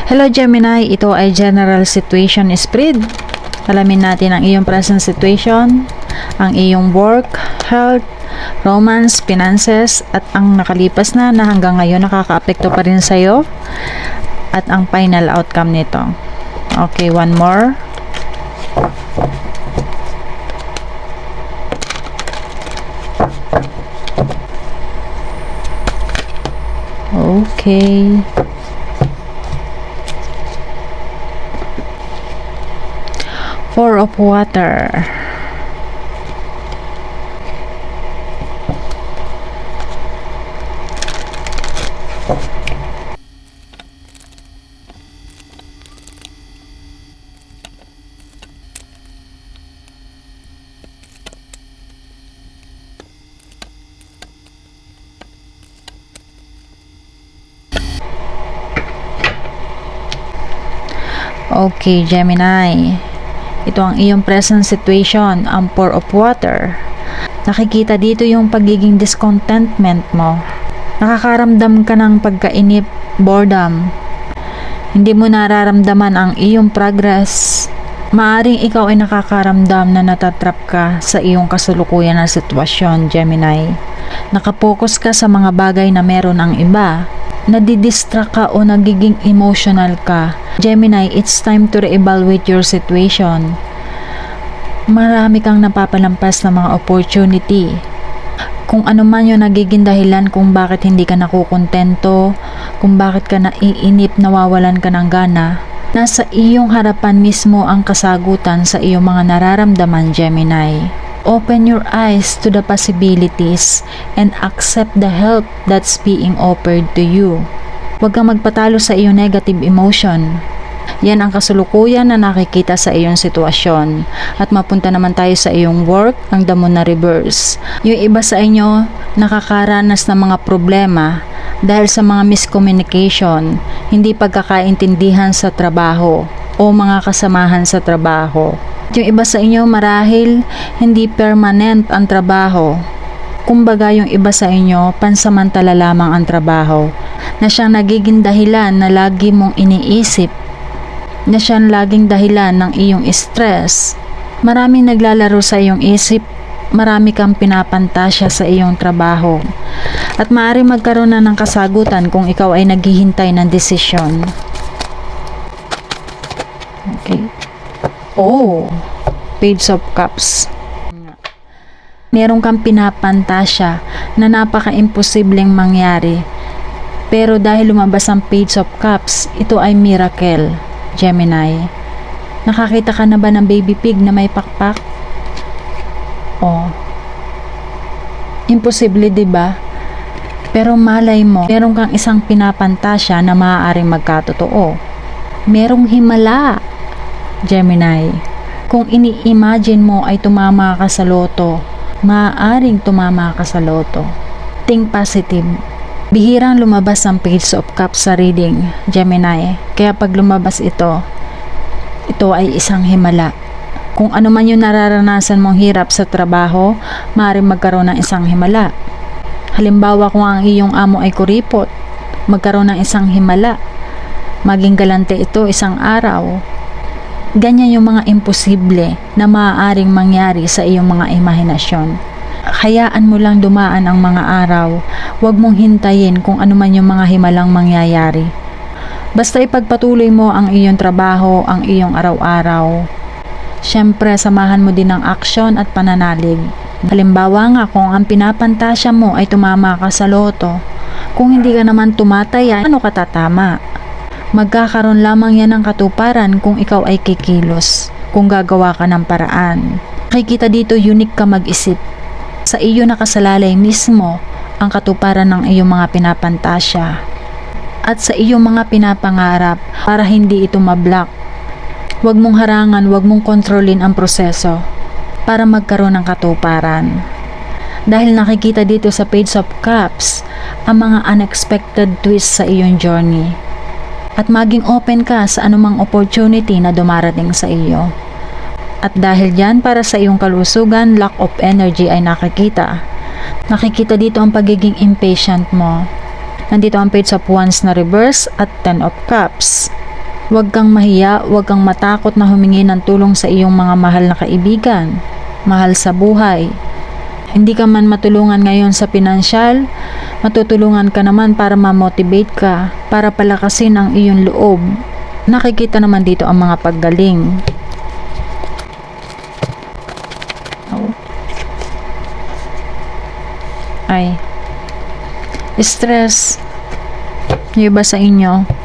Hello Gemini, ito ay General Situation Spread. Alamin natin ang iyong present situation, ang iyong work, health, romance, finances, at ang nakalipas na hanggang ngayon nakakaapekto pa rin sa'yo, at ang final outcome nito. Okay, one more. Okay. Four of Water. Okay, Gemini. Ito ang iyong present situation, ang Four of Water. Nakikita dito yung pagiging discontentment mo. Nakakaramdam ka ng pagkainip, boredom. Hindi mo nararamdaman ang iyong progress. Maaring ikaw ay nakakaramdam na natatrap ka sa iyong kasalukuyan na sitwasyon, Gemini. Nakapokus ka sa mga bagay na meron ang iba. Nadidistract ka o nagiging emotional ka. Gemini, it's time to reevaluate your situation. Marami kang napapalampas na mga opportunity. Kung ano man yung nagiging dahilan kung bakit hindi ka nakukontento, kung bakit ka naiinip, nawawalan ka ng gana, nasa iyong harapan mismo ang kasagutan sa iyong mga nararamdaman, Gemini. Open your eyes to the possibilities and accept the help that's being offered to you. Huwag kang magpatalo sa iyong negative emotion. Yan ang kasulukuyan na nakikita sa iyong sitwasyon. At mapunta naman tayo sa iyong work, ang The Moon na reverse. Yung iba sa inyo nakakaranas ng mga problema dahil sa mga miscommunication, hindi pagkakaintindihan sa trabaho o mga kasamahan sa trabaho. Yung iba sa inyo marahil hindi permanent ang trabaho. Kumbaga yung iba sa inyo pansamantala lamang ang trabaho, na siyang nagiging dahilan na lagi mong iniisip, na siyang laging dahilan ng iyong stress. Maraming naglalaro sa iyong isip, marami kang pinapantasya sa iyong trabaho, at maaari magkaroon na ng kasagutan kung ikaw ay naghihintay ng desisyon. Okay. Oh, Page of Cups. Meron kang pinapantasya na napaka-imposibleng mangyari. Pero dahil lumabas ang Page of Cups, ito ay miracle, Gemini. Nakakita ka na ba ng baby pig na may pakpak? Oh. Imposible, 'di ba? Pero malay mo, meron kang isang pinapantasya na maaaring magkatotoo. Merong himala, Gemini. Kung ini-imagine mo ay tumama ka sa loto, maaaring tumama ka sa loto. Think positive. Bihirang lumabas ang Page of Cups sa reading, Gemini. Kaya pag lumabas ito ay isang himala. Kung ano man yung nararanasan mong hirap sa trabaho, maaaring magkaroon ng isang himala. Halimbawa, kung ang iyong amo ay kuripot, magkaroon ng isang himala. Maging galante ito isang araw. Ganyan yung mga imposible na maaaring mangyari sa iyong mga imahinasyon. Hayaan mo lang dumaan ang mga araw. Huwag mong hintayin kung ano man yung mga himalang mangyayari. Basta ipagpatuloy mo ang iyong trabaho, ang iyong araw-araw. Siyempre, samahan mo din ng aksyon at pananalig. Halimbawa nga, kung ang pinapantasya mo ay tumama ka sa loto, kung hindi ka naman tumataya, ano ka tatama? Magkakaroon lamang yan ng katuparan kung ikaw ay kikilos, kung gagawa ka ng paraan. Nakikita dito, unique ka mag-isip. Sa iyo nakasalalay mismo ang katuparan ng iyong mga pinapantasya at sa iyong mga pinapangarap para hindi ito mablock. Huwag mong harangan, huwag mong kontrolin ang proseso para magkaroon ng katuparan. Dahil nakikita dito sa Page of Cups ang mga unexpected twist sa iyong journey. At maging open ka sa anumang opportunity na dumarating sa iyo. At dahil dyan, para sa iyong kalusugan, lack of energy ay nakikita. Nakikita dito ang pagiging impatient mo. Nandito ang Page of Wands na reverse at Ten of Cups. Huwag kang mahiya, huwag kang matakot na humingi ng tulong sa iyong mga mahal na kaibigan, mahal sa buhay. Hindi ka man matulungan ngayon sa pinansyal, matutulungan ka naman para ma-motivate ka, para palakasin ang iyong loob. Nakikita naman dito ang mga paggaling. Ay, stress. Yung iba sa inyo,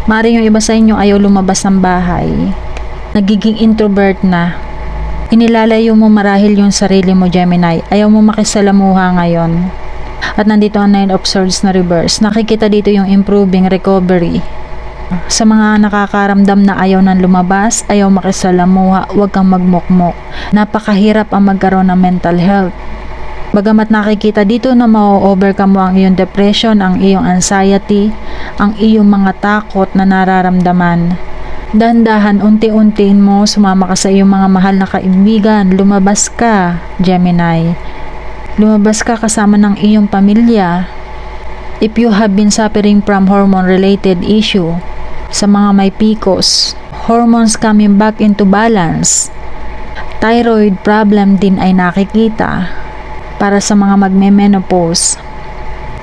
maaaring yung iba sa inyo ayaw lumabas ng bahay, nagiging introvert na, inilalayo mo marahil yung sarili mo, Gemini. Ayaw mo makisalamuha ngayon. At nandito ang 9 of Swords na reverse. Nakikita dito yung improving recovery. Sa mga nakakaramdam na ayaw nang lumabas, ayaw makisalamuha, huwag kang magmukmok. Napakahirap ang magkaroon ng mental health. Bagamat nakikita dito na ma-overcome mo ang iyong depression, ang iyong anxiety, ang iyong mga takot na nararamdaman. Dahan-dahan, unti-untiin mo, sumama ka sa iyong mga mahal na kaibigan, lumabas ka, Gemini. Lumabas ka kasama ng iyong pamilya. If you have been suffering from hormone-related issue, sa mga may PCOS, hormones coming back into balance, thyroid problem din ay nakikita para sa mga magme-menopause.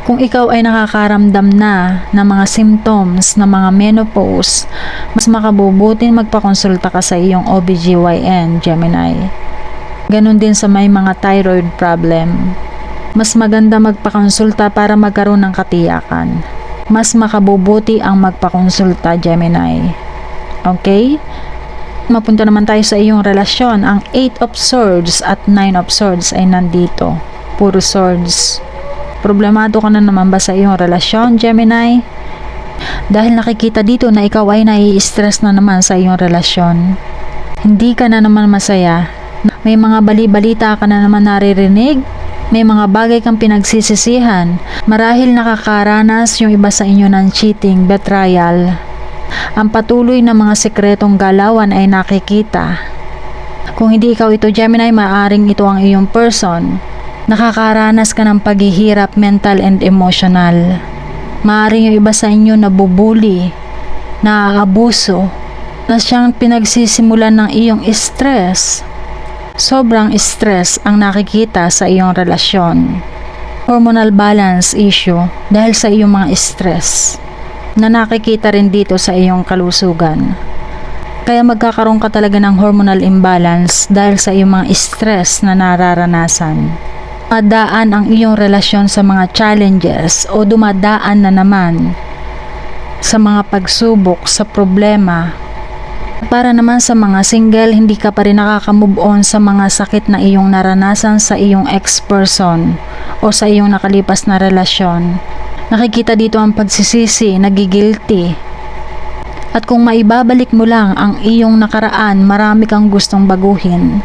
Kung ikaw ay nakakaramdam na ng mga symptoms ng mga menopause, mas makabubutin magpakonsulta ka sa iyong OBGYN, Gemini. Ganon din sa may mga thyroid problem. Mas maganda magpakonsulta para magkaroon ng katiyakan. Mas makabubuti ang magpakonsulta, Gemini. Okay? Mapunta naman tayo sa iyong relasyon. Ang 8 of Swords at 9 of Swords ay nandito. Puro swords. Problemado ka na naman ba sa iyong relasyon, Gemini? Dahil nakikita dito na ikaw ay nai-stress na naman sa iyong relasyon. Hindi ka na naman masaya. May mga bali-balita ka na naman naririnig. May mga bagay kang pinagsisisihan. Marahil nakakaranas yung iba sa inyo ng cheating, betrayal. Ang patuloy na mga sekretong galawan ay nakikita. Kung hindi ikaw ito, Gemini, maaaring ito ang iyong person. Nakakaranas ka ng paghihirap mental and emotional. Maaaring yung iba sa inyo nabubuli, naaabuso, na siyang pinagsisimulan ng iyong stress. Sobrang stress ang nakikita sa iyong relasyon. Hormonal balance issue dahil sa iyong mga stress na nakikita rin dito sa iyong kalusugan. Kaya magkakaroon ka talaga ng hormonal imbalance dahil sa iyong mga stress na nararanasan. Dumadaan ang iyong relasyon sa mga challenges o dumadaan na naman sa mga pagsubok, sa problema. Para naman sa mga single, hindi ka pa rin nakaka-move on sa mga sakit na iyong naranasan sa iyong ex-person o sa iyong nakalipas na relasyon. Nakikita dito ang pagsisisi, nagigilty. At kung maibabalik mo lang ang iyong nakaraan, marami kang gustong baguhin.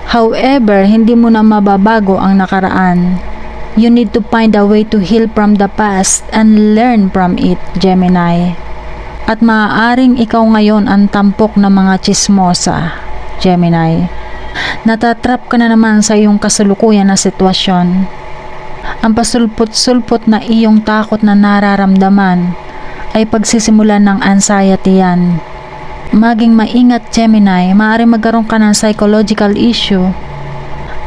However, hindi mo na mababago ang nakaraan. You need to find a way to heal from the past and learn from it, Gemini. At maaaring ikaw ngayon ang tampok ng mga tsismosa, Gemini. Natatrap ka na naman sa iyong kasalukuyan na sitwasyon. Ang pasulpot-sulpot na iyong takot na nararamdaman ay pagsisimulan ng anxiety yan. Maging maingat, Gemini, maaaring magkaroon ka ng psychological issue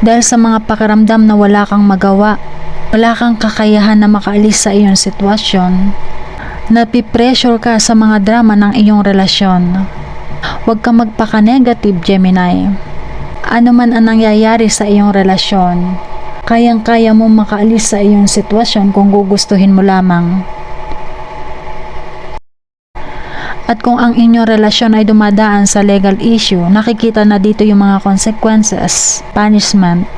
dahil sa mga pakiramdam na wala kang magawa, wala kang kakayahan na makaalis sa iyong sitwasyon. Napipressure ka sa mga drama ng iyong relasyon. Huwag kang magpaka-negative, Gemini. Ano man ang nangyayari sa iyong relasyon, kayang-kaya mo makaalis sa iyong sitwasyon kung gugustuhin mo lamang. At kung ang inyong relasyon ay dumadaan sa legal issue, nakikita na dito yung mga consequences, punishment,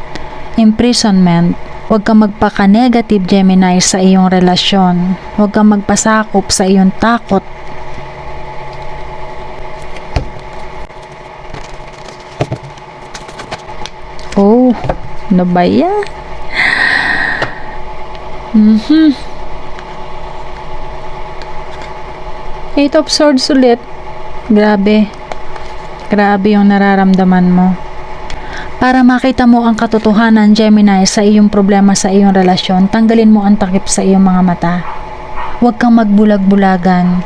imprisonment. Huwag kang magpaka-negative, Gemini, sa iyong relasyon. Huwag kang magpasakop sa iyong takot. Oh, ano ba yan? Eight of Swords ulit. Grabe. Grabe yung nararamdaman mo. Para makita mo ang katotohanan, Gemini, sa iyong problema sa iyong relasyon, tanggalin mo ang takip sa iyong mga mata. Huwag kang magbulag-bulagan.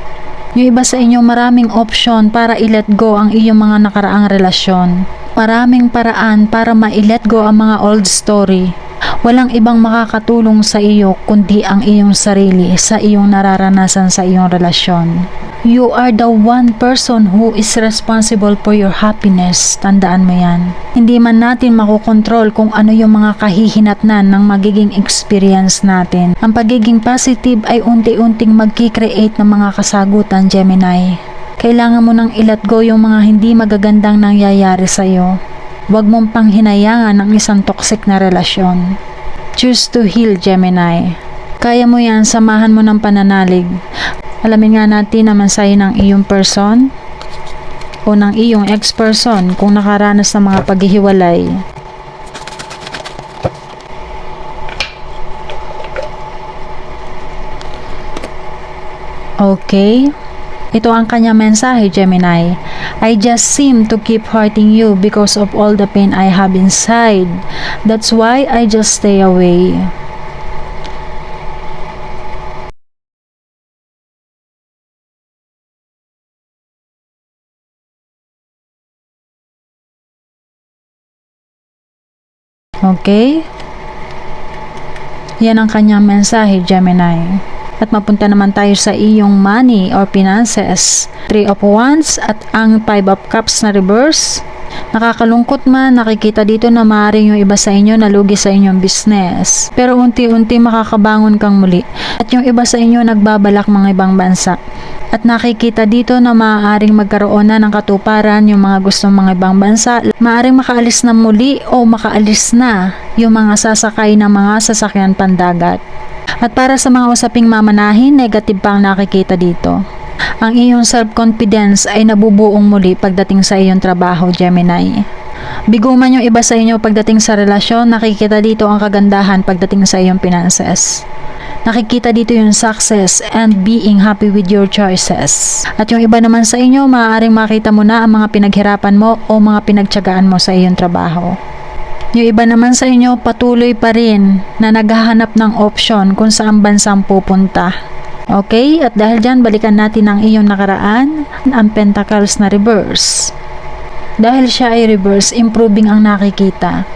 Yung iba sa inyo maraming option para i-let go ang iyong mga nakaraang relasyon. Maraming paraan para ma-let go ang mga old story. Walang ibang makakatulong sa iyo kundi ang iyong sarili sa iyong nararanasan sa iyong relasyon. You are the one person who is responsible for your happiness. Tandaan mo yan. Hindi man natin makokontrol kung ano yung mga kahihinatnan ng magiging experience natin. Ang pagiging positive ay unti-unting magki-create ng mga kasagutan, Gemini. Kailangan mo nang i-let go yung mga hindi magagandang nangyayari sa'yo. Huwag mong panghinayangan ang isang toxic na relasyon. Choose to heal, Gemini. Kaya mo yan, samahan mo ng pananalig. Alamin nga natin naman sa'yo ng iyong person o ng iyong ex-person kung nakaranas ng mga paghihiwalay. Okay? Ito ang kanyang mensahe, Gemini. I just seem to keep hurting you because of all the pain I have inside. That's why I just stay away. Okay? Yan ang kanyang mensahe, Gemini. At mapunta naman tayo sa iyong money or finances. 3 of Wands at ang 5 of Cups na reverse. Nakakalungkot man, nakikita dito na maaaring yung iba sa inyo nalugi sa inyong business. Pero unti-unti makakabangon kang muli. At yung iba sa inyo nagbabalak mga ibang bansa. At nakikita dito na maaaring magkaroon na ng katuparan yung mga gustong mga ibang bansa. Maaaring makaalis na muli o makaalis na yung mga sasakay ng mga sasakyan pandagat. At para sa mga usaping mamanahin, negative pa ang nakikita dito. Ang iyong self-confidence ay nabubuong muli pagdating sa iyong trabaho, Gemini. Bigo man yung iba sa inyo pagdating sa relasyon, nakikita dito ang kagandahan pagdating sa iyong finances. Nakikita dito yung success and being happy with your choices. At yung iba naman sa inyo, maaaring makita mo na ang mga pinaghirapan mo o mga pinagtiyagaan mo sa iyong trabaho. Yung iba naman sa inyo, patuloy pa rin na naghahanap ng option kung saan bansang pupunta. Okay? At dahil dyan, balikan natin ang iyong nakaraan, ang Pentacles na reverse. Dahil siya ay reverse, improving ang nakikita.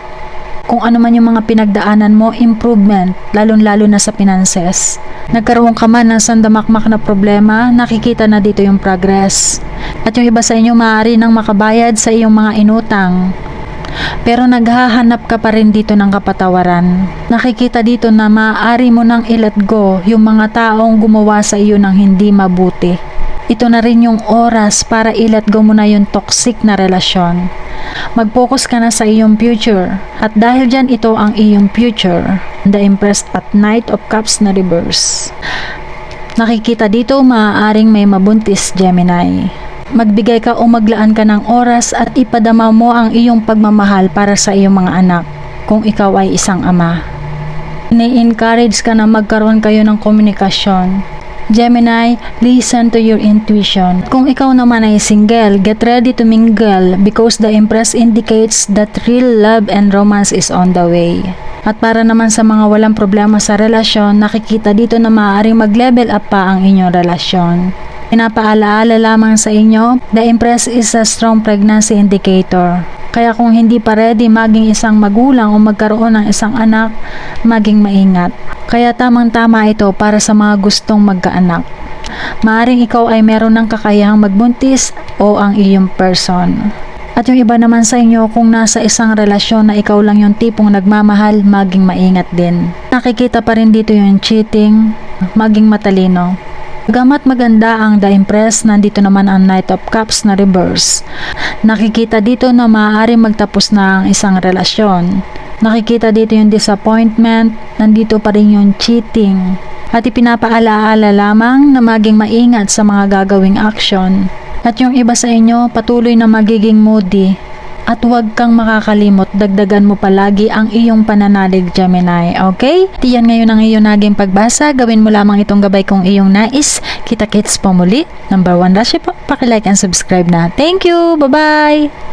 Kung ano man yung mga pinagdaanan mo, improvement, lalong-lalo na sa finances. Nagkaroon ka man ng sandamakmak na problema, nakikita na dito yung progress. At yung iba sa inyo, maaari nang makabayad sa iyong mga inutang. Pero naghahanap ka pa rin dito ng kapatawaran. Nakikita dito na maaari mo nang i-let go yung mga taong gumawa sa iyo ng hindi mabuti. Ito na rin yung oras para i-let go mo na yung toxic na relasyon. Mag-focus ka na sa iyong future. At dahil dyan, ito ang iyong future. The Empress at Knight of Cups na reverse. Nakikita dito maaaring may mabuntis, Gemini. Magbigay ka o maglaan ka ng oras at ipadama mo ang iyong pagmamahal para sa iyong mga anak kung ikaw ay isang ama. Ni-encourage ka na magkaroon kayo ng komunikasyon. Gemini, listen to your intuition. Kung ikaw naman ay single, get ready to mingle because the Empress indicates that real love and romance is on the way. At para naman sa mga walang problema sa relasyon, nakikita dito na maaaring mag-level up pa ang inyong relasyon. Pinapaalaala lamang sa inyo, the Empress is a strong pregnancy indicator. Kaya kung hindi pa ready maging isang magulang o magkaroon ng isang anak, maging maingat. Kaya tamang-tama ito para sa mga gustong magkaanak. Maaring ikaw ay meron ng kakayahang magbuntis o ang iyong person. At yung iba naman sa inyo, kung nasa isang relasyon na ikaw lang yung tipong nagmamahal, maging maingat din. Nakikita pa rin dito yung cheating, maging matalino. Gamat maganda ang The Empress, nandito naman ang Knight of Cups na reverse. Nakikita dito na maaari magtapos na ang isang relasyon. Nakikita dito yung disappointment, nandito pa rin yung cheating. At ipinapaalaala lamang na maging maingat sa mga gagawing action. At yung iba sa inyo, patuloy na magiging moody. At huwag kang makakalimot, dagdagan mo palagi ang iyong pananalig, Gemini. Okay? Tiyan ngayon ang iyong naging pagbasa. Gawin mo lamang itong gabay kung iyong nais. Kita-kits po muli. Number 1 Rashi po. Paki-like and subscribe na. Thank you! Bye-bye!